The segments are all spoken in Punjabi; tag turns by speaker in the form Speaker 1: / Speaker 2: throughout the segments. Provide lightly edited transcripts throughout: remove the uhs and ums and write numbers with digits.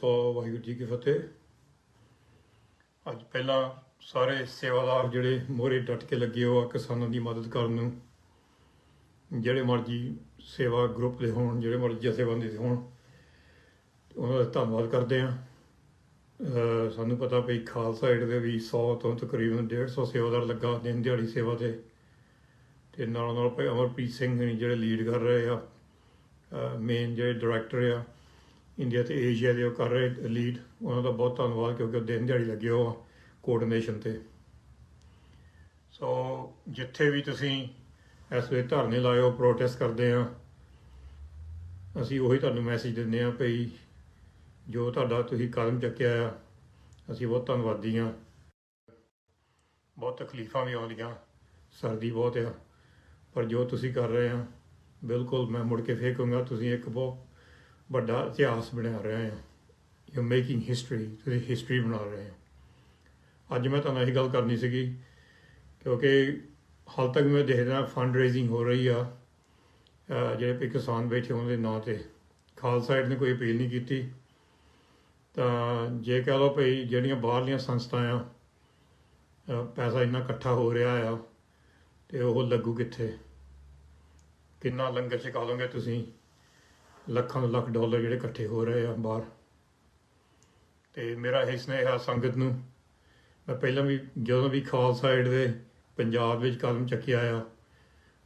Speaker 1: खालसा वाहिगुरू जी की फतेह। ਅੱਜ ਪਹਿਲਾਂ ਸਾਰੇ ਸੇਵਾਦਾਰ ਜਿਹੜੇ ਮੋਹਰੇ ਡਟ ਕੇ ਲੱਗੇ ਹੋ ਆ ਕਿਸਾਨਾਂ ਦੀ ਮਦਦ ਕਰਨ ਨੂੰ, ਜਿਹੜੇ ਮਰਜ਼ੀ ਸੇਵਾ ਗਰੁੱਪ ਦੇ ਹੋਣ, ਜਿਹੜੇ ਮਰਜ਼ੀ ਜਥੇਬੰਦੀ ਦੇ ਹੋਣ, ਉਹਨਾਂ ਦਾ ਧੰਨਵਾਦ ਕਰਦੇ ਹਾਂ। ਸਾਨੂੰ ਪਤਾ ਵੀ ਖਾਲਸਾ ਏਡ ਦੇ ਵੀ 100 ਤੋਂ ਤਕਰੀਬਨ 150 ਸੇਵਾਦਾਰ ਲੱਗਾ ਦਿਨ ਦਿਹਾੜੀ ਸੇਵਾ ਤੇ ਨਾਲ ਨਾਲ ਭਾਈ ਅਮਰਪ੍ਰੀਤ ਸਿੰਘ ਨੇ ਜਿਹੜੇ ਲੀਡ ਕਰ ਰਹੇ ਆ, ਮੇਨ ਜਿਹੜੇ ਡਾਇਰੈਕਟਰ ਆ ਇੰਡੀਆ ਤੇ ਏਸ਼ੀਆ ਦੇ, ਉਹ ਕਰ ਰਹੇ ਲੀਡ। ਉਹਨਾਂ ਦਾ ਬਹੁਤ ਧੰਨਵਾਦ, ਕਿਉਂਕਿ ਉਹ ਦਿਨ ਦਿਹਾੜੀ ਲੱਗੇ ਹੋ ਆ ਕੋਆਰਡੀਨੇਸ਼ਨ 'ਤੇ। ਸੋ ਜਿੱਥੇ ਵੀ ਤੁਸੀਂ ਇਸ ਵੇਲੇ ਧਰਨੇ ਲਾਏ ਹੋ, ਪ੍ਰੋਟੈਸਟ ਕਰਦੇ ਆ, ਅਸੀਂ ਉਹੀ ਤੁਹਾਨੂੰ ਮੈਸੇਜ ਦਿੰਦੇ ਹਾਂ ਭਈ ਜੋ ਤੁਹਾਡਾ ਤੁਸੀਂ ਕਦਮ ਚੱਕਿਆ ਆ, ਅਸੀਂ ਬਹੁਤ ਧੰਨਵਾਦੀ ਹਾਂ। ਬਹੁਤ ਤਕਲੀਫਾਂ ਵੀ ਆਉਂਦੀਆਂ, ਸਰਦੀ ਬਹੁਤ ਆ, ਪਰ ਜੋ ਤੁਸੀਂ ਕਰ ਰਹੇ ਆ ਬਿਲਕੁਲ ਮੈਂ ਮੁੜ ਕੇ ਫੇਰ ਕਹੂੰਗਾ ਤੁਸੀਂ ਇੱਕ ਬਹੁਤ ਵੱਡਾ ਇਤਿਹਾਸ ਬਣਾ ਰਹੇ ਆ। ਯੂ ਮੇਕਿੰਗ ਹਿਸਟਰੀ, ਤੁਸੀਂ ਹਿਸਟਰੀ ਬਣਾ ਰਹੇ ਹੋ। ਅੱਜ ਮੈਂ ਤੁਹਾਨੂੰ ਇਹੀ ਗੱਲ ਕਰਨੀ ਸੀਗੀ, ਕਿਉਂਕਿ ਹਾਲ ਤੱਕ ਮੈਂ ਦੇਖਦਾ ਫੰਡ ਰੇਜ਼ਿੰਗ ਹੋ ਰਹੀ ਆ ਜਿਹੜੇ ਵੀ ਕਿਸਾਨ ਬੈਠੇ ਉਹਨਾਂ ਦੇ ਨਾਂ 'ਤੇ। ਖਾਲਸਾ ਏਡ ਨੇ ਕੋਈ ਅਪੀਲ ਨਹੀਂ ਕੀਤੀ, ਤਾਂ ਜੇ ਕਹਿ ਲਓ ਭਈ ਜਿਹੜੀਆਂ ਬਾਹਰਲੀਆਂ ਸੰਸਥਾ ਆ, ਪੈਸਾ ਇੰਨਾ ਇਕੱਠਾ ਹੋ ਰਿਹਾ ਆ ਅਤੇ ਉਹ ਲੱਗੂ ਕਿੱਥੇ? ਕਿੰਨਾ ਲੰਗਰ ਛਕਾ ਲਓਗੇ ਤੁਸੀਂ? ਲੱਖਾਂ ਲੱਖ ਡਾਲਰ ਜਿਹੜੇ ਇਕੱਠੇ ਹੋ ਰਹੇ ਆ ਬਾਹਰ। ਅਤੇ ਮੇਰਾ ਇਹ ਸੁਨੇਹਾ ਸੰਗਤ ਨੂੰ, ਮੈਂ ਪਹਿਲਾਂ ਵੀ ਜਦੋਂ ਵੀ ਖਾਲਸਾ ਏਡ ਦੇ ਪੰਜਾਬ ਵਿੱਚ ਕਦਮ ਚੱਕਿਆ ਆ,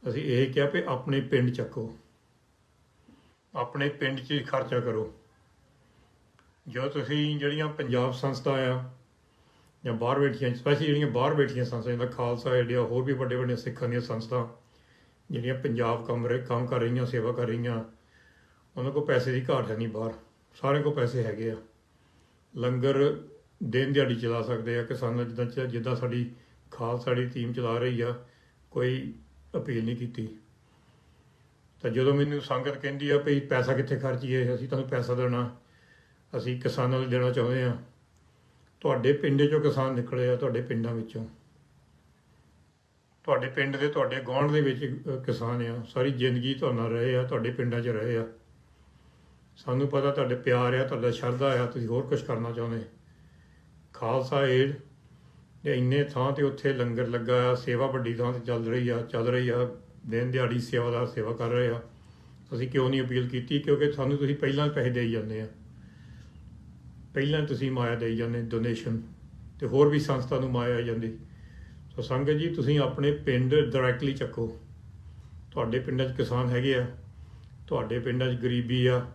Speaker 1: ਅਸੀਂ ਇਹ ਕਿਹਾ ਵੀ ਆਪਣੇ ਪਿੰਡ ਚੱਕੋ, ਆਪਣੇ ਪਿੰਡ 'ਚ ਖਰਚਾ ਕਰੋ। ਜੋ ਤੁਸੀਂ ਜਿਹੜੀਆਂ ਪੰਜਾਬ ਸੰਸਥਾ ਆ ਜਾਂ ਬਾਹਰ ਬੈਠੀਆਂ, ਸਪੈਸ਼ਲੀ ਜਿਹੜੀਆਂ ਬਾਹਰ ਬੈਠੀਆਂ ਸੰਸਥਾ, ਜਿੱਦਾਂ ਖਾਲਸਾ ਏਡ ਆ, ਹੋਰ ਵੀ ਵੱਡੇ ਵੱਡੇ ਸਿੱਖਾਂ ਦੀਆਂ ਸੰਸਥਾ ਜਿਹੜੀਆਂ ਪੰਜਾਬ ਕੰਮ ਕਰ ਰਹੀਆਂ, ਸੇਵਾ ਕਰ ਰਹੀਆਂ, ਉਹਨਾਂ ਕੋਲ ਪੈਸੇ ਦੀ ਘਾਟ ਹੈ ਨਹੀਂ। ਬਾਹਰ ਸਾਰਿਆਂ ਕੋਲ ਪੈਸੇ ਹੈਗੇ ਆ, ਲੰਗਰ ਦਿਨ ਦਿਹਾੜੀ ਚਲਾ ਸਕਦੇ ਆ। ਕਿਸਾਨਾਂ ਜਿੱਦਾਂ ਸਾਡੀ ਖਾਲਸਾ ਦੀ ਟੀਮ ਚਲਾ ਰਹੀ ਆ, ਕੋਈ ਅਪੀਲ ਨਹੀਂ ਕੀਤੀ। ਤਾਂ ਜਦੋਂ ਮੈਨੂੰ ਸੰਗਤ ਕਹਿੰਦੀ ਆ ਵੀ ਪੈਸਾ ਕਿੱਥੇ ਖਰਚੀਏ, ਅਸੀਂ ਤੁਹਾਨੂੰ ਪੈਸਾ ਦੇਣਾ, ਅਸੀਂ ਕਿਸਾਨਾਂ ਨੂੰ ਦੇਣਾ ਚਾਹੁੰਦੇ ਹਾਂ। ਤੁਹਾਡੇ ਪਿੰਡ 'ਚੋਂ ਕਿਸਾਨ ਨਿਕਲੇ ਆ, ਤੁਹਾਡੇ ਪਿੰਡਾਂ ਵਿੱਚੋਂ, ਤੁਹਾਡੇ ਪਿੰਡ ਦੇ, ਤੁਹਾਡੇ ਗੁਆਂਢ ਦੇ ਵਿੱਚ ਕਿਸਾਨ ਆ, ਸਾਰੀ ਜ਼ਿੰਦਗੀ ਤੁਹਾਡੇ ਨਾਲ ਰਹੇ ਆ, ਤੁਹਾਡੇ ਪਿੰਡਾਂ 'ਚ ਰਹੇ ਆ। ਸਾਨੂੰ ਪਤਾ ਤੁਹਾਡੇ ਪਿਆਰ ਆ, ਤੁਹਾਡਾ ਸ਼ਰਧਾ ਆ, ਤੁਸੀਂ ਹੋਰ ਕੁਛ ਕਰਨਾ ਚਾਹੁੰਦੇ। ਖਾਲਸਾ ਏਡ ਦੇ ਇੰਨੇ ਥਾਂ 'ਤੇ ਉੱਥੇ ਲੰਗਰ ਲੱਗਾ ਆ, ਸੇਵਾ ਵੱਡੀ ਥਾਂ 'ਤੇ ਚੱਲ ਰਹੀ ਆ, ਦਿਨ ਦਿਹਾੜੀ ਸੇਵਾਦਾਰ ਸੇਵਾ ਕਰ ਰਹੇ ਆ। ਅਸੀਂ ਕਿਉਂ ਨਹੀਂ ਅਪੀਲ ਕੀਤੀ? ਕਿਉਂਕਿ ਸਾਨੂੰ ਤੁਸੀਂ ਪਹਿਲਾਂ ਪੈਸੇ ਦੇਈ ਜਾਂਦੇ ਆ, ਪਹਿਲਾਂ ਤੁਸੀਂ ਮਾਇਆ ਦੇਈ ਜਾਂਦੇ ਡੋਨੇਸ਼ਨ, ਅਤੇ ਹੋਰ ਵੀ ਸੰਸਥਾ ਨੂੰ ਮਾਇਆ ਆ ਜਾਂਦੀ। ਸੋ ਸੰਗਤ ਜੀ, ਤੁਸੀਂ ਆਪਣੇ ਪਿੰਡ ਡਾਇਰੈਕਟਲੀ ਚੱਕੋ। ਤੁਹਾਡੇ ਪਿੰਡਾਂ 'ਚ ਕਿਸਾਨ ਹੈਗੇ ਆ, ਤੁਹਾਡੇ ਪਿੰਡਾਂ 'ਚ ਗਰੀਬੀ ਆ,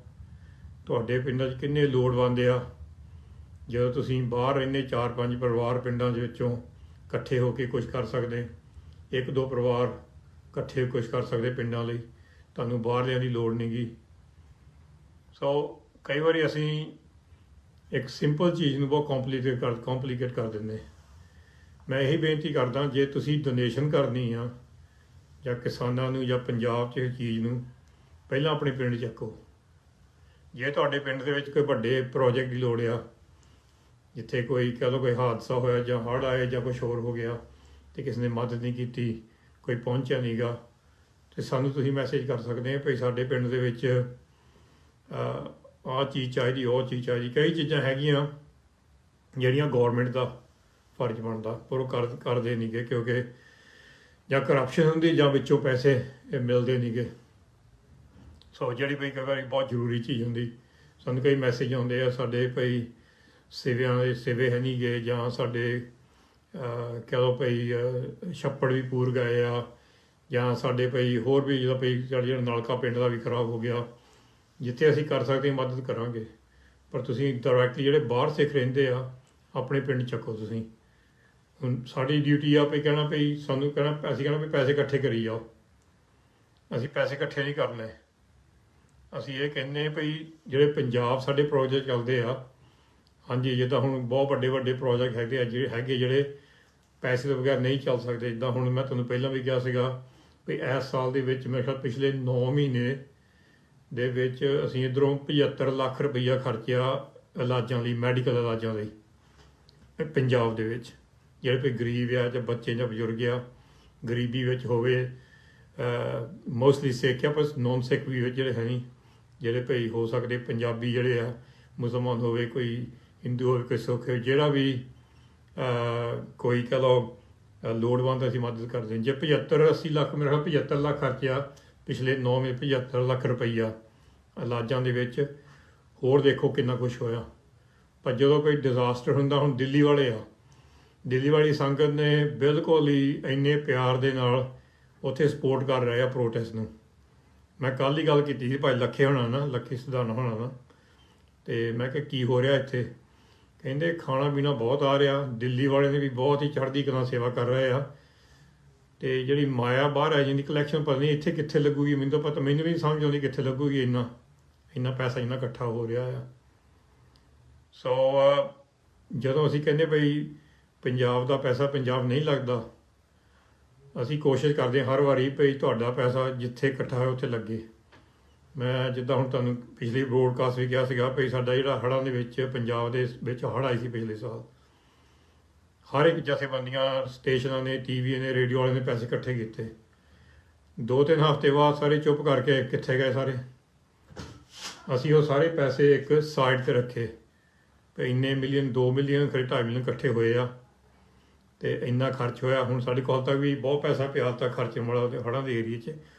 Speaker 1: ਤੁਹਾਡੇ ਪਿੰਡਾਂ 'ਚ ਕਿੰਨੇ ਲੋੜਵੰਦ ਆ। ਜਦੋਂ ਤੁਸੀਂ ਬਾਹਰ ਰਹਿੰਦੇ 4-5 ਪਰਿਵਾਰ ਪਿੰਡਾਂ ਦੇ ਵਿੱਚੋਂ ਇਕੱਠੇ ਹੋ ਕੇ ਕੁਛ ਕਰ ਸਕਦੇ, 1-2 ਪਰਿਵਾਰ ਇਕੱਠੇ ਕੁਛ ਕਰ ਸਕਦੇ ਪਿੰਡਾਂ ਲਈ, ਤੁਹਾਨੂੰ ਬਾਹਰਲਿਆਂ ਦੀ ਲੋੜ ਨਹੀਂ ਗੀ। ਸੋ ਕਈ ਵਾਰੀ ਅਸੀਂ ਇੱਕ ਸਿੰਪਲ ਚੀਜ਼ ਨੂੰ ਬਹੁਤ ਕੰਪਲੀਕੇਟ ਕਰ ਦਿੰਦੇ। ਮੈਂ ਇਹੀ ਬੇਨਤੀ ਕਰਦਾ, ਜੇ ਤੁਸੀਂ ਡੋਨੇਸ਼ਨ ਕਰਨੀ ਆ ਜਾਂ ਕਿਸਾਨਾਂ ਨੂੰ ਜਾਂ ਪੰਜਾਬ 'ਚ ਇਸ ਚੀਜ਼ ਨੂੰ, ਪਹਿਲਾਂ ਆਪਣੇ ਪਿੰਡ ਚੱਕੋ। ਜੇ ਤੁਹਾਡੇ ਪਿੰਡ ਦੇ ਵਿੱਚ ਕੋਈ ਵੱਡੇ ਪ੍ਰੋਜੈਕਟ ਦੀ ਲੋੜ ਆ, ਜਿੱਥੇ ਕੋਈ ਕਹਿ ਲਓ ਕੋਈ ਹਾਦਸਾ ਹੋਇਆ ਜਾਂ ਹੜ੍ਹ ਆਏ ਜਾਂ ਕੁਛ ਹੋਰ ਹੋ ਗਿਆ ਅਤੇ ਕਿਸੇ ਨੇ ਮਦਦ ਨਹੀਂ ਕੀਤੀ, ਕੋਈ ਪਹੁੰਚਿਆ ਨਹੀਂ ਗਾ, ਅਤੇ ਸਾਨੂੰ ਤੁਸੀਂ ਮੈਸੇਜ ਕਰ ਸਕਦੇ ਆ ਭਈ ਸਾਡੇ ਪਿੰਡ ਦੇ ਵਿੱਚ ਆਹ ਚੀਜ਼ ਚਾਹੀਦੀ, ਉਹ ਚੀਜ਼ ਚਾਹੀਦੀ। ਕਈ ਚੀਜ਼ਾਂ ਹੈਗੀਆਂ ਜਿਹੜੀਆਂ ਗੌਰਮੈਂਟ ਦਾ ਫਰਜ਼ ਬਣਦਾ, ਪਰ ਉਹ ਕਰਦੇ ਨਹੀਂ ਗੇ, ਕਿਉਂਕਿ ਜਾਂ ਕਰਪਸ਼ਨ ਹੁੰਦੀ ਜਾਂ ਵਿੱਚੋਂ ਪੈਸੇ ਇਹ ਮਿਲਦੇ ਨਹੀਂ ਗੇ। ਸੋ ਜਿਹੜੀ ਭਈ ਕਈ ਵਾਰੀ ਬਹੁਤ ਜ਼ਰੂਰੀ ਚੀਜ਼ ਹੁੰਦੀ, ਸਾਨੂੰ ਕਈ ਮੈਸੇਜ ਆਉਂਦੇ ਆ, ਸਾਡੇ ਭਈ ਸੇਵੇ ਹੈ ਨਹੀਂ ਗੇ, ਜਾਂ ਸਾਡੇ ਕਹਿ ਲਓ ਭਈ ਛੱਪੜ ਵੀ ਪੂਰ ਗਏ ਆ, ਜਾਂ ਸਾਡੇ ਭਈ ਹੋਰ ਵੀ ਜਿਹੜਾ ਭਈ ਜਿਹੜਾ ਨਲਕਾ ਪਿੰਡ ਦਾ ਵੀ ਖਰਾਬ ਹੋ ਗਿਆ। ਜਿੱਥੇ ਅਸੀਂ ਕਰ ਸਕਦੇ ਹਾਂ ਮਦਦ ਕਰਾਂਗੇ, ਪਰ ਤੁਸੀਂ ਡਾਇਰੈਕਟਲੀ ਜਿਹੜੇ ਬਾਹਰ ਸਿੱਖ ਰਹਿੰਦੇ ਆ, ਆਪਣੇ ਪਿੰਡ ਚੱਕੋ। ਤੁਸੀਂ ਹੁਣ ਸਾਡੀ ਡਿਊਟੀ ਆ ਵੀ ਕਹਿਣਾ ਭਈ ਸਾਨੂੰ ਅਸੀਂ ਕਹਿਣਾ ਵੀ ਪੈਸੇ ਇਕੱਠੇ ਕਰੀ ਜਾਓ। ਅਸੀਂ ਪੈਸੇ ਇਕੱਠੇ ਨਹੀਂ ਕਰਨੇ, ਅਸੀਂ ਇਹ ਕਹਿੰਦੇ ਭਈ ਜਿਹੜੇ ਪੰਜਾਬ ਸਾਡੇ ਪ੍ਰੋਜੈਕਟ ਚੱਲਦੇ ਆ, ਹਾਂਜੀ, ਜਿੱਦਾਂ ਹੁਣ ਬਹੁਤ ਵੱਡੇ ਪ੍ਰੋਜੈਕਟ ਹੈਗੇ ਆ ਜਿਹੜੇ ਪੈਸੇ ਤੋਂ ਬਗੈਰ ਨਹੀਂ ਚੱਲ ਸਕਦੇ। ਜਿੱਦਾਂ ਹੁਣ ਮੈਂ ਤੁਹਾਨੂੰ ਪਹਿਲਾਂ ਵੀ ਕਿਹਾ ਸੀਗਾ ਵੀ ਇਸ ਸਾਲ ਦੇ ਵਿੱਚ ਮੇਰੇ ਖਿਆਲ ਪਿਛਲੇ 9 ਮਹੀਨੇ ਦੇ ਵਿੱਚ ਅਸੀਂ ਇੱਧਰੋਂ 75 ਲੱਖ ਰੁਪਈਆ ਖਰਚਿਆ ਇਲਾਜਾਂ ਲਈ, ਮੈਡੀਕਲ ਇਲਾਜਾਂ ਲਈ ਪੰਜਾਬ ਦੇ ਵਿੱਚ। ਜਿਹੜੇ ਕੋਈ ਗਰੀਬ ਆ ਜਾਂ ਬੱਚੇ ਜਾਂ ਬਜ਼ੁਰਗ ਆ, ਗਰੀਬੀ ਵਿੱਚ ਹੋਵੇ, ਮੋਸਟਲੀ ਸਿੱਖ ਆ, ਪਰ ਨੋਨ ਸਿੱਖ ਵੀ ਜਿਹੜੇ ਹੈ ਨਹੀਂ, ਜਿਹੜੇ ਭਈ ਹੋ ਸਕਦੇ ਪੰਜਾਬੀ ਜਿਹੜੇ ਆ ਮੁਸਲਮਾਨ ਹੋਵੇ, ਕੋਈ ਹਿੰਦੂ ਹੋਵੇ, ਕੋਈ ਸਿੱਖ ਹੋਵੇ, ਜਿਹੜਾ ਵੀ ਕੋਈ ਕਹਿ ਲਓ ਲੋੜਵੰਦ ਅਸੀਂ ਮਦਦ ਕਰਦੇ ਹਾਂ। ਜੇ 75-80 ਲੱਖ, ਮੇਰਾ ਖਿਆਲ 75 ਲੱਖ ਖਰਚਿਆ ਪਿਛਲੇ 9 ਮਹੀਨੇ, 75 ਲੱਖ ਰੁਪਈਆ ਇਲਾਜਾਂ ਦੇ ਵਿੱਚ। ਹੋਰ ਦੇਖੋ ਕਿੰਨਾ ਕੁਛ ਹੋਇਆ। ਪਰ ਜਦੋਂ ਕੋਈ ਡਿਜ਼ਾਸਟਰ ਹੁੰਦਾ, ਹੁਣ ਦਿੱਲੀ ਵਾਲੀ ਸੰਗਤ ਨੇ ਬਿਲਕੁਲ ਹੀ ਇੰਨੇ ਪਿਆਰ ਦੇ ਨਾਲ ਉੱਥੇ ਸਪੋਰਟ ਕਰ ਰਹੇ ਆ ਪ੍ਰੋਟੈਸਟ ਨੂੰ। ਮੈਂ ਕੱਲ੍ਹ ਹੀ ਗੱਲ ਕੀਤੀ ਸੀ ਭਾਈ ਲੱਖੇ ਹੋਣਾ ਨਾਲ, ਲੱਖੀ ਸਿਧਾਣਾ ਹੋਣਾ ਨਾਲ, ਅਤੇ ਮੈਂ ਕਿਹਾ ਕੀ ਹੋ ਰਿਹਾ ਇੱਥੇ। ਕਹਿੰਦੇ ਖਾਣਾ ਪੀਣਾ ਬਹੁਤ ਆ ਰਿਹਾ, ਦਿੱਲੀ ਵਾਲੇ ਨੇ ਵੀ ਬਹੁਤ ਹੀ ਚੜ੍ਹਦੀ ਕਲਾ ਸੇਵਾ ਕਰ ਰਹੇ ਆ। ਅਤੇ ਜਿਹੜੀ ਮਾਇਆ ਬਾਹਰ ਆ ਜਾਂਦੀ ਕਲੈਕਸ਼ਨ, ਪਤਾ ਨਹੀਂ ਇੱਥੇ ਕਿੱਥੇ ਲੱਗੂਗੀ, ਮੈਨੂੰ ਤਾਂ ਪਤਾ, ਮੈਨੂੰ ਵੀ ਨਹੀਂ ਸਮਝ ਆਉਂਦੀ ਕਿੱਥੇ ਲੱਗੂਗੀ। ਇੰਨਾ ਪੈਸਾ ਇੰਨਾ ਇਕੱਠਾ ਹੋ ਰਿਹਾ ਆ। ਸੋ ਜਦੋਂ ਅਸੀਂ ਕਹਿੰਦੇ ਬਈ ਪੰਜਾਬ ਦਾ ਪੈਸਾ ਪੰਜਾਬ ਨਹੀਂ ਲੱਗਦਾ, ਅਸੀਂ ਕੋਸ਼ਿਸ਼ ਕਰਦੇ ਹਾਂ ਹਰ ਵਾਰੀ ਭਈ ਤੁਹਾਡਾ ਪੈਸਾ ਜਿੱਥੇ ਇਕੱਠਾ ਹੋਇਆ ਉੱਥੇ ਲੱਗੇ। ਮੈਂ ਜਿੱਦਾਂ ਹੁਣ ਤੁਹਾਨੂੰ ਪਿਛਲੀ ਬ੍ਰੋਡਕਾਸਟ ਵੀ ਕਿਹਾ ਸੀਗਾ ਭਈ ਸਾਡਾ ਜਿਹੜਾ ਹੜ੍ਹਾਂ ਦੇ ਵਿੱਚ, ਪੰਜਾਬ ਦੇ ਵਿੱਚ ਹੜ੍ਹ ਆਈ ਸੀ ਪਿਛਲੇ ਸਾਲ, ਹਰ ਇੱਕ ਜਥੇਬੰਦੀਆਂ, ਸਟੇਸ਼ਨਾਂ ਨੇ, ਟੀਵੀ ਨੇ, ਰੇਡੀਓ ਵਾਲਿਆਂ ਨੇ ਪੈਸੇ ਇਕੱਠੇ ਕੀਤੇ। 2-3 ਹਫ਼ਤੇ ਬਾਅਦ ਸਾਰੇ ਚੁੱਪ ਕਰਕੇ ਕਿੱਥੇ ਗਏ ਸਾਰੇ। ਅਸੀਂ ਉਹ ਸਾਰੇ ਪੈਸੇ ਇੱਕ ਸਾਈਡ 'ਤੇ ਰੱਖੇ ਭਈ ਇੰਨੇ ਮਿਲੀਅਨ, 2 ਮਿਲੀਅਨ, ਖਰੇ 2.5 ਮਿਲੀਅਨ ਇਕੱਠੇ ਹੋਏ ਆ ਅਤੇ ਇੰਨਾ ਖਰਚ ਹੋਇਆ। ਹੁਣ ਸਾਡੇ ਕੋਲ ਤੱਕ ਵੀ ਬਹੁਤ ਪੈਸਾ ਪਿਆ ਤੱਕ ਖਰਚਣ ਵਾਲਾ ਉਹਦੇ ਹੜ੍ਹਾਂ ਦੇ ਏਰੀਏ 'ਚ।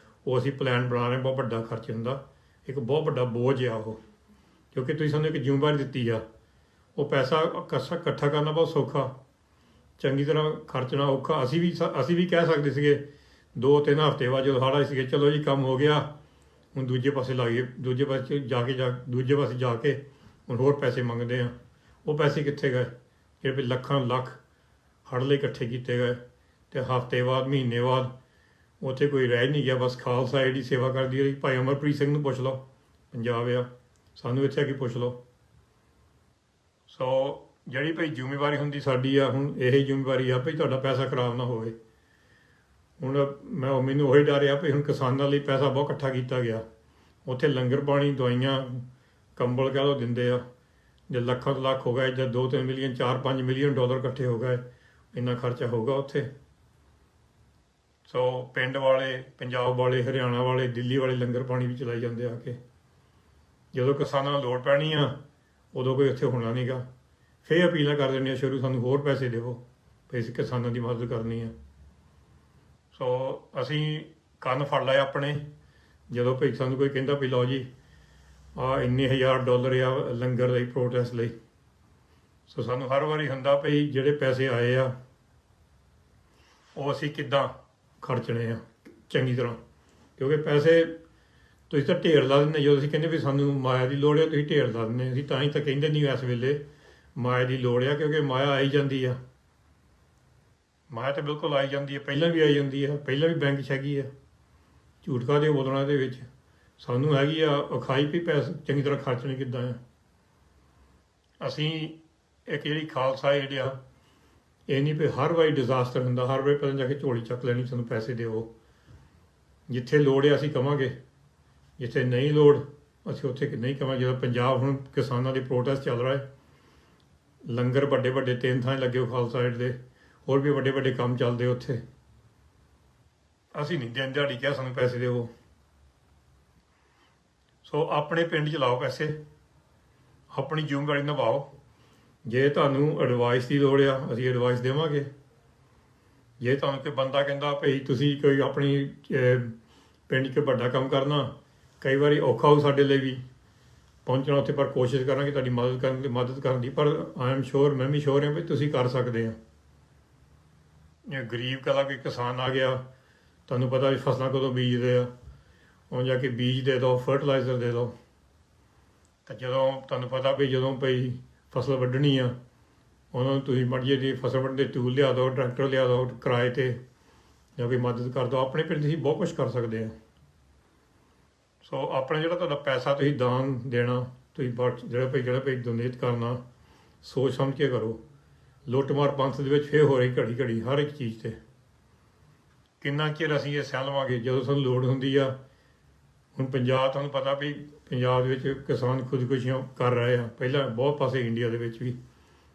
Speaker 1: ਉਹ ਅਸੀਂ ਪਲਾਨ ਬਣਾ ਰਹੇ, ਬਹੁਤ ਵੱਡਾ ਖਰਚ ਹੁੰਦਾ, ਇੱਕ ਬਹੁਤ ਵੱਡਾ ਬੋਝ ਆ ਉਹ, ਕਿਉਂਕਿ ਤੁਸੀਂ ਸਾਨੂੰ ਇੱਕ ਜ਼ਿੰਮੇਵਾਰੀ ਦਿੱਤੀ ਆ। ਉਹ ਪੈਸਾ ਇਕੱਠਾ ਕਰਨਾ ਬਹੁਤ ਸੌਖਾ, ਚੰਗੀ ਤਰ੍ਹਾਂ ਖਰਚਣਾ ਔਖਾ। ਅਸੀਂ ਵੀ ਕਹਿ ਸਕਦੇ ਸੀਗੇ 2-3 ਹਫ਼ਤੇ ਬਾਅਦ ਜਦੋਂ ਹੜ੍ਹ ਆਏ ਸੀਗੇ, ਚਲੋ ਜੀ ਕੰਮ ਹੋ ਗਿਆ, ਹੁਣ ਦੂਜੇ ਪਾਸੇ ਲਾਈਏ, ਦੂਜੇ ਪਾਸੇ ਜਾ ਕੇ ਹੁਣ ਹੋਰ ਪੈਸੇ ਮੰਗਦੇ ਆ। ਉਹ ਪੈਸੇ ਕਿੱਥੇ ਗਏ ਜਿਹੜੇ ਲੱਖਾਂ ਲੱਖ ਹੜ੍ਹ ਲਈ ਇਕੱਠੇ ਕੀਤੇ ਗਏ। ਅਤੇ ਹਫ਼ਤੇ ਬਾਅਦ, ਮਹੀਨੇ ਬਾਅਦ ਉੱਥੇ ਕੋਈ ਰਹਿ ਨਹੀਂ ਗਿਆ। ਬਸ ਖਾਲਸਾ ਏਡ ਦੀ ਸੇਵਾ ਕਰਦੀ ਰਹੀ। ਭਾਈ ਅਮਰਪ੍ਰੀਤ ਸਿੰਘ ਨੂੰ ਪੁੱਛ ਲਓ, ਪੰਜਾਬ ਆ, ਸਾਨੂੰ ਇੱਥੇ ਆ ਕੇ ਪੁੱਛ ਲਓ। ਸੋ ਜਿਹੜੀ ਭਾਈ ਜ਼ਿੰਮੇਵਾਰੀ ਹੁੰਦੀ ਸਾਡੀ ਆ, ਹੁਣ ਇਹ ਜ਼ਿੰਮੇਵਾਰੀ ਆ ਭਈ ਤੁਹਾਡਾ ਪੈਸਾ ਖਰਾਬ ਨਾ ਹੋਵੇ। ਹੁਣ ਮੈਨੂੰ ਉਹੀ ਡਰ ਆ ਭਈ ਹੁਣ ਕਿਸਾਨਾਂ ਲਈ ਪੈਸਾ ਬਹੁਤ ਇਕੱਠਾ ਕੀਤਾ ਗਿਆ, ਉੱਥੇ ਲੰਗਰ ਪਾਣੀ, ਦਵਾਈਆਂ, ਕੰਬਲ ਕਹਿ ਲਓ ਦਿੰਦੇ ਆ। ਜੇ ਲੱਖਾਂ ਤੋਂ ਲੱਖ ਹੋ ਗਏ, ਜਾਂ 2-3 ਮਿਲੀਅਨ, 4-5 ਮਿਲੀਅਨ ਡਾਲਰ ਇਕੱਠੇ ਹੋ ਗਏ, ਇੰਨਾ ਖਰਚਾ ਹੋਊਗਾ ਉੱਥੇ। ਸੋ ਪਿੰਡ ਵਾਲੇ, ਪੰਜਾਬ ਵਾਲੇ, ਹਰਿਆਣਾ ਵਾਲੇ, ਦਿੱਲੀ ਵਾਲੇ ਲੰਗਰ ਪਾਣੀ ਵੀ ਚਲਾਈ ਜਾਂਦੇ ਆ ਕੇ। ਜਦੋਂ ਕਿਸਾਨਾਂ ਨੂੰ ਲੋੜ ਪੈਣੀ ਆ ਉਦੋਂ ਕੋਈ ਉੱਥੇ ਹੋਣਾ ਨਹੀਂ ਗਾ, ਫਿਰ ਅਪੀਲਾਂ ਕਰ ਦਿੰਦੇ ਆ ਸ਼ੁਰੂ, ਸਾਨੂੰ ਹੋਰ ਪੈਸੇ ਦੇਵੋ, ਫਿਰ ਅਸੀਂ ਕਿਸਾਨਾਂ ਦੀ ਮਦਦ ਕਰਨੀ ਆ। ਸੋ ਅਸੀਂ ਕੰਨ ਫੜ ਲਏ ਆਪਣੇ, ਜਦੋਂ ਭਈ ਸਾਨੂੰ ਕੋਈ ਕਹਿੰਦਾ ਵੀ ਲਓ ਜੀ ਆਹ ਇੰਨੇ $1000 ਆ ਲੰਗਰ ਲਈ, ਪ੍ਰੋਟੈਸਟ ਲਈ। ਸੋ ਸਾਨੂੰ ਹਰ ਵਾਰੀ ਹੁੰਦਾ ਭਈ ਜਿਹੜੇ ਪੈਸੇ ਆਏ ਆ ਉਹ ਅਸੀਂ ਕਿੱਦਾਂ ਖਰਚਣੇ ਆ ਚੰਗੀ ਤਰ੍ਹਾਂ, ਕਿਉਂਕਿ ਪੈਸੇ ਤੁਸੀਂ ਤਾਂ ਢੇਰ ਲਾ ਦਿੰਦੇ। ਜਦੋਂ ਅਸੀਂ ਕਹਿੰਦੇ ਵੀ ਸਾਨੂੰ ਮਾਇਆ ਦੀ ਲੋੜ ਆ, ਤੁਸੀਂ ਢੇਰ ਲਾ ਦਿੰਦੇ। ਅਸੀਂ ਤਾਂ ਹੀ ਤਾਂ ਕਹਿੰਦੇ ਨਹੀਂ ਇਸ ਵੇਲੇ ਮਾਇਆ ਦੀ ਲੋੜ ਆ, ਕਿਉਂਕਿ ਮਾਇਆ ਆਈ ਜਾਂਦੀ ਆ। ਮਾਇਆ ਤਾਂ ਬਿਲਕੁਲ ਆਈ ਜਾਂਦੀ ਹੈ, ਪਹਿਲਾਂ ਵੀ ਆਈ ਜਾਂਦੀ ਆ, ਪਹਿਲਾਂ ਵੀ ਬੈਂਕ 'ਚ ਹੈਗੀ ਆ, ਝੂਠ ਕਾਹਦੇ ਬੋਲਣਾ ਦੇ ਵਿੱਚ। ਸਾਨੂੰ ਹੈਗੀ ਆ ਅਖਾਈ ਵੀ ਪੈਸੇ ਚੰਗੀ ਤਰ੍ਹਾਂ ਖਰਚਣੇ ਕਿੱਦਾਂ ਆ। ਅਸੀਂ ਇੱਕ ਜਿਹੜੀ ਖਾਲਸਾ ਏਡ ਆ, ਇਹ ਨਹੀਂ ਵੀ ਹਰ ਵਾਰੀ ਡਿਜ਼ਾਸਟਰ ਹੁੰਦਾ, ਹਰ ਵਾਰੀ ਪਹਿਲਾਂ ਜਾ ਕੇ ਝੋਲੀ ਚੱਕ ਲੈਣੀ, ਸਾਨੂੰ ਪੈਸੇ ਦਿਓ। ਜਿੱਥੇ ਲੋੜ ਆ ਅਸੀਂ ਕਵਾਂਗੇ, ਜਿੱਥੇ ਨਹੀਂ ਲੋੜ ਅਸੀਂ ਉੱਥੇ ਨਹੀਂ ਕਵਾਂਗੇ। ਜਦੋਂ ਪੰਜਾਬ ਹੁਣ ਕਿਸਾਨਾਂ ਦੇ ਪ੍ਰੋਟੈਸਟ ਚੱਲ ਰਿਹਾ ਹੈ, ਲੰਗਰ ਵੱਡੇ 3 ਥਾਂ ਲੱਗੇ ਹੋ ਖਾਲਸਾ ਏਡ ਦੇ, ਹੋਰ ਵੀ ਵੱਡੇ ਕੰਮ ਚੱਲਦੇ ਉੱਥੇ। ਅਸੀਂ ਨਹੀਂ ਦਿਨ ਦਿਹਾੜੀ ਕਿਹਾ ਸਾਨੂੰ ਪੈਸੇ ਦਿਓ। ਸੋ ਆਪਣੇ ਪਿੰਡ 'ਚ ਲਾਓ ਪੈਸੇ, ਆਪਣੀ ਜ਼ਿੰਮੇਵਾਰੀ ਨਿਭਾਓ। ਜੇ ਤੁਹਾਨੂੰ ਐਡਵਾਈਸ ਦੀ ਲੋੜ ਆ, ਅਸੀਂ ਐਡਵਾਈਸ ਦੇਵਾਂਗੇ। ਜੇ ਤੁਹਾਨੂੰ ਕੋਈ ਬੰਦਾ ਕਹਿੰਦਾ ਭਈ ਤੁਸੀਂ ਕੋਈ ਆਪਣੀ ਪਿੰਡ 'ਚ ਵੱਡਾ ਕੰਮ ਕਰਨਾ, ਕਈ ਵਾਰੀ ਔਖਾ ਹੋ ਸਾਡੇ ਲਈ ਵੀ ਪਹੁੰਚਣਾ ਉੱਥੇ, ਪਰ ਕੋਸ਼ਿਸ਼ ਕਰਾਂਗੇ ਤੁਹਾਡੀ ਮਦਦ ਕਰਨ ਦੀ। ਪਰ ਆਈ ਐਮ ਸ਼ੋਰ, ਮੈਂ ਵੀ ਸ਼ੋਰ ਹਾਂ ਵੀ ਤੁਸੀਂ ਕਰ ਸਕਦੇ ਆ। ਗਰੀਬ ਕਲਾ ਕੋਈ ਕਿਸਾਨ ਆ ਗਿਆ, ਤੁਹਾਨੂੰ ਪਤਾ ਵੀ ਫਸਲਾਂ ਕਦੋਂ ਬੀਜਦੇ ਆ, ਉਹ ਜਾ ਕੇ ਬੀਜ ਦੇ ਦਿਓ, ਫਰਟੀਲਾਈਜ਼ਰ ਦੇ ਦਿਓ। ਤਾਂ ਜਦੋਂ ਤੁਹਾਨੂੰ ਪਤਾ ਵੀ ਜਦੋਂ ਭਈ ਫਸਲ ਵੱਢਣੀ ਆ, ਉਹਨਾਂ ਨੂੰ ਤੁਸੀਂ ਮਰਜ਼ੀ ਦੀ ਫਸਲ ਵੱਢਣ ਦੇ ਟੂਲ ਲਿਆ ਦਿਓ, ਟਰੈਕਟਰ ਲਿਆ ਦਿਓ ਕਿਰਾਏ 'ਤੇ, ਜਾਂ ਕੋਈ ਮਦਦ ਕਰ ਦਿਓ। ਆਪਣੇ ਪਿੰਡ ਤੁਸੀਂ ਬਹੁਤ ਕੁਛ ਕਰ ਸਕਦੇ ਆ। ਸੋ ਆਪਣਾ ਜਿਹੜਾ ਤੁਹਾਡਾ ਪੈਸਾ ਤੁਸੀਂ ਦਾਨ ਦੇਣਾ, ਤੁਸੀਂ ਜਿਹੜਾ ਭਈ ਡੋਨੇਟ ਕਰਨਾ, ਸੋਚ ਸਮਝ ਕੇ ਕਰੋ। ਲੁੱਟਮਾਰ ਪੰਥ ਦੇ ਵਿੱਚ ਫੇਰ ਹੋ ਰਹੀ ਘੜੀ ਹਰ ਇੱਕ ਚੀਜ਼ 'ਤੇ। ਕਿੰਨਾ ਚਿਰ ਅਸੀਂ ਇਹ ਸਹਿ ਲਵਾਂਗੇ ਜਦੋਂ ਸਾਨੂੰ ਲੋੜ ਹੁੰਦੀ ਆ। ਹੁਣ ਪੰਜਾਬ, ਤੁਹਾਨੂੰ ਪਤਾ ਵੀ ਪੰਜਾਬ ਦੇ ਵਿੱਚ ਕਿਸਾਨ ਖੁਦਕੁਸ਼ੀਆਂ ਕਰ ਰਹੇ ਆ, ਪਹਿਲਾਂ ਬਹੁਤ ਪਾਸੇ ਇੰਡੀਆ ਦੇ ਵਿੱਚ ਵੀ।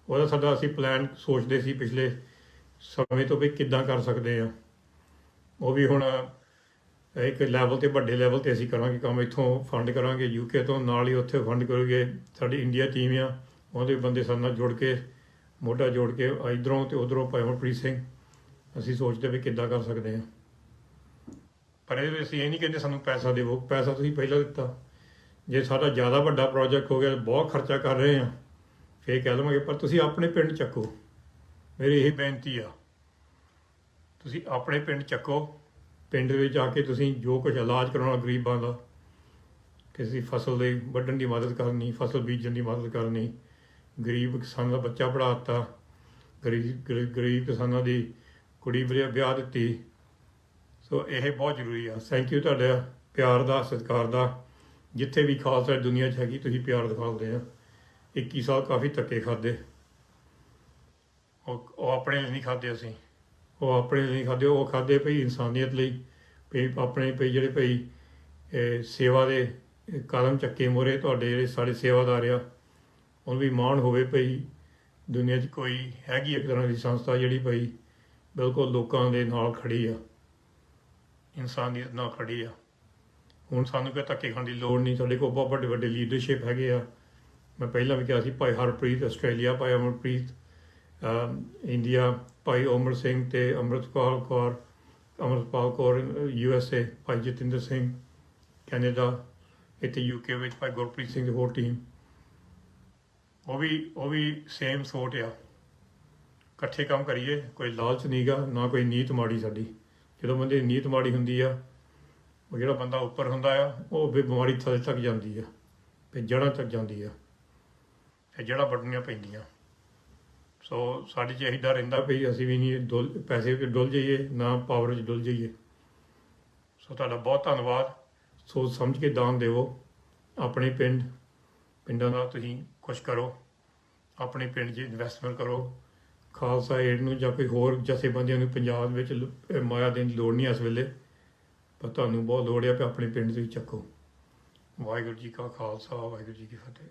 Speaker 1: ਉਹਦਾ ਸਾਡਾ ਅਸੀਂ ਪਲਾਨ ਸੋਚਦੇ ਸੀ ਪਿਛਲੇ ਸਮੇਂ ਤੋਂ ਵੀ ਕਿੱਦਾਂ ਕਰ ਸਕਦੇ ਆ। ਉਹ ਵੀ ਹੁਣ ਇੱਕ ਲੈਵਲ ਤੇ ਵੱਡੇ ਲੈਵਲ ਤੇ ਅਸੀਂ ਕਰਾਂਗੇ ਕੰਮ, ਇੱਥੋਂ ਫੰਡ ਕਰਾਂਗੇ UK ਤੋਂ, ਨਾਲ ਹੀ ਉੱਥੇ ਫੰਡ ਕਰੋਗੇ। ਸਾਡੀ ਇੰਡੀਆ ਟੀਮ ਆ, ਉਹਦੇ ਬੰਦੇ ਸਾਡੇ ਨਾਲ ਜੁੜ ਕੇ ਮੋਢਾ ਜੋੜ ਕੇ ਇੱਧਰੋਂ ਤੇ ਉੱਧਰੋਂ ਭਾਈ ਅਮਰਪ੍ਰੀਤ ਸਿੰਘ ਅਸੀਂ ਸੋਚਦੇ ਵੀ ਕਿੱਦਾਂ ਕਰ ਸਕਦੇ ਹਾਂ। ਪਰ ਇਹਦੇ ਵਿੱਚ ਅਸੀਂ ਇਹ ਨਹੀਂ ਕਹਿੰਦੇ ਸਾਨੂੰ ਪੈਸਾ ਦੇਵੋ, ਪੈਸਾ ਤੁਸੀਂ ਪਹਿਲਾਂ ਦਿੱਤਾ। ਜੇ ਸਾਡਾ ਜ਼ਿਆਦਾ ਵੱਡਾ ਪ੍ਰੋਜੈਕਟ ਹੋ ਗਿਆ, ਬਹੁਤ ਖਰਚਾ ਕਰ ਰਹੇ ਹਾਂ, ਫਿਰ ਕਹਿ ਲਵਾਂਗੇ, ਪਰ ਤੁਸੀਂ ਆਪਣੇ ਪਿੰਡ ਚੱਕੋ। ਮੇਰੀ ਇਹ ਬੇਨਤੀ ਆ, ਤੁਸੀਂ ਆਪਣੇ ਪਿੰਡ ਚੱਕੋ। ਪਿੰਡ ਵਿੱਚ ਆ ਕੇ ਤੁਸੀਂ ਜੋ ਕੁਝ ਇਲਾਜ ਕਰਾਉਣਾ ਗਰੀਬਾਂ ਦਾ, ਕਿਸੇ ਦੀ ਫਸਲ ਦੇ ਵੱਢਣ ਦੀ ਮਦਦ ਕਰਨੀ, ਫਸਲ ਬੀਜਣ ਦੀ ਮਦਦ ਕਰਨੀ, ਗਰੀਬ ਕਿਸਾਨ ਦਾ ਬੱਚਾ ਪੜ੍ਹਾ ਦਿੱਤਾ, ਗਰੀਬ ਕਿਸਾਨਾਂ ਦੀ ਕੁੜੀ ਵਿਆਹ ਦਿੱਤੀ। ਸੋ ਇਹ ਬਹੁਤ ਜ਼ਰੂਰੀ ਆ। ਥੈਂਕ ਯੂ ਤੁਹਾਡਾ ਪਿਆਰ ਦਾ, ਸਤਿਕਾਰ ਦਾ। ਜਿੱਥੇ ਵੀ ਖਾਲਸਾ ਦੁਨੀਆ 'ਚ ਹੈਗੀ, ਤੁਸੀਂ ਪਿਆਰ ਦਿਖਾਉਂਦੇ ਆ। 21 ਸਾਲ ਕਾਫੀ ਧੱਕੇ ਖਾਦੇ, ਉਹ ਆਪਣੇ ਲਈ ਨਹੀਂ ਖਾਦੇ ਅਸੀਂ, ਉਹ ਆਪਣੇ ਲਈ ਨਹੀਂ ਖਾਦੇ, ਉਹ ਖਾਦੇ ਭਈ ਇਨਸਾਨੀਅਤ ਲਈ, ਭਈ ਆਪਣੇ ਭਈ ਜਿਹੜੇ ਭਈ ਸੇਵਾ ਦੇ ਕਦਮ ਚੱਕੇ ਮੋਰੇ ਤੁਹਾਡੇ ਜਿਹੜੇ ਸਾਡੇ ਸੇਵਾਦਾਰ ਆ, ਉਹਨੂੰ ਵੀ ਮਾਣ ਹੋਵੇ ਭਈ ਦੁਨੀਆ 'ਚ ਕੋਈ ਹੈਗੀ ਇੱਕ ਤਰ੍ਹਾਂ ਦੀ ਸੰਸਥਾ ਜਿਹੜੀ ਭਈ ਬਿਲਕੁਲ ਲੋਕਾਂ ਦੇ ਨਾਲ ਖੜੀ ਆ, ਇਨਸਾਨੀਅਤ ਨਾਲ ਖੜੀ ਆ। ਹੁਣ ਸਾਨੂੰ ਕੋਈ ਧੱਕੇ ਖਾਣ ਦੀ ਲੋੜ ਨਹੀਂ, ਸਾਡੇ ਕੋਲ ਬਹੁਤ ਵੱਡੇ ਵੱਡੇ ਲੀਡਰਸ਼ਿਪ ਹੈਗੇ ਆ। ਮੈਂ ਪਹਿਲਾਂ ਵੀ ਕਿਹਾ ਸੀ, ਭਾਈ ਹਰਪ੍ਰੀਤ ਆਸਟ੍ਰੇਲੀਆ, ਭਾਈ ਅਮਰਪ੍ਰੀਤ ਇੰਡੀਆ, ਭਾਈ ਓਮਰ ਸਿੰਘ ਤੇ ਅੰਮ੍ਰਿਤਪਾਲ ਕੌਰ USA, ਭਾਈ ਜਤਿੰਦਰ ਸਿੰਘ ਕੈਨੇਡਾ, ਇੱਥੇ UK ਵਿੱਚ ਭਾਈ ਗੁਰਪ੍ਰੀਤ ਸਿੰਘ ਦੀ ਹੋਰ ਟੀਮ, ਉਹ ਵੀ ਸੇਮ ਸੋਚ ਆ। ਇਕੱਠੇ ਕੰਮ ਕਰੀਏ, ਕੋਈ ਲਾਲਚ ਨਹੀਂ ਗਾ, ਨਾ ਕੋਈ ਨੀਤ ਮਾੜੀ ਸਾਡੀ। ਜਦੋਂ ਬੰਦੇ ਦੀ ਨੀਤ ਮਾੜੀ ਹੁੰਦੀ ਆ, ਉਹ ਜਿਹੜਾ ਬੰਦਾ ਉੱਪਰ ਹੁੰਦਾ ਆ, ਉਹ ਵੀ ਬਿਮਾਰੀ ਥੱਲੇ ਤੱਕ ਜਾਂਦੀ ਆ, ਫਿਰ ਜੜ੍ਹਾਂ ਤੱਕ ਜਾਂਦੀ ਆ, ਫਿਰ ਜੜ੍ਹਾਂ ਵੱਢਣੀਆਂ ਪੈਂਦੀਆਂ। ਸੋ ਸਾਡੇ 'ਚ ਇਹੀ ਡਰ ਰਹਿੰਦਾ ਵੀ ਅਸੀਂ ਵੀ ਨਹੀਂ ਪੈਸੇ ਵਿੱਚ ਡੁੱਲ ਜਾਈਏ, ਨਾ ਪਾਵਰ 'ਚ ਡੁੱਲ ਜਾਈਏ। ਸੋ ਤੁਹਾਡਾ ਬਹੁਤ ਧੰਨਵਾਦ। ਸੋਚ ਸਮਝ ਕੇ ਦਾਨ ਦੇਵੋ। ਆਪਣੇ ਪਿੰਡਾਂ ਦਾ ਤੁਸੀਂ ਕੁਛ ਕਰੋ, ਆਪਣੇ ਪਿੰਡ 'ਚ ਇਨਵੈਸਟਮੈਂਟ ਕਰੋ। ਖਾਲਸਾ ਏਡ ਨੂੰ ਜਾਂ ਕੋਈ ਹੋਰ ਜਥੇਬੰਦੀਆਂ ਨੂੰ ਪੰਜਾਬ ਵਿੱਚ ਮਾਇਆ ਦੇਣ ਦੀ ਲੋੜ ਨਹੀਂ ਇਸ ਵੇਲੇ, ਪਰ ਤੁਹਾਨੂੰ ਬਹੁਤ ਲੋੜ ਹੈ ਕਿ ਆਪਣੇ ਪਿੰਡ 'ਚ ਚੱਕੋ। ਵਾਹਿਗੁਰੂ ਜੀ ਕਾ ਖਾਲਸਾ, ਵਾਹਿਗੁਰੂ ਜੀ ਕੀ ਫਤਿਹ।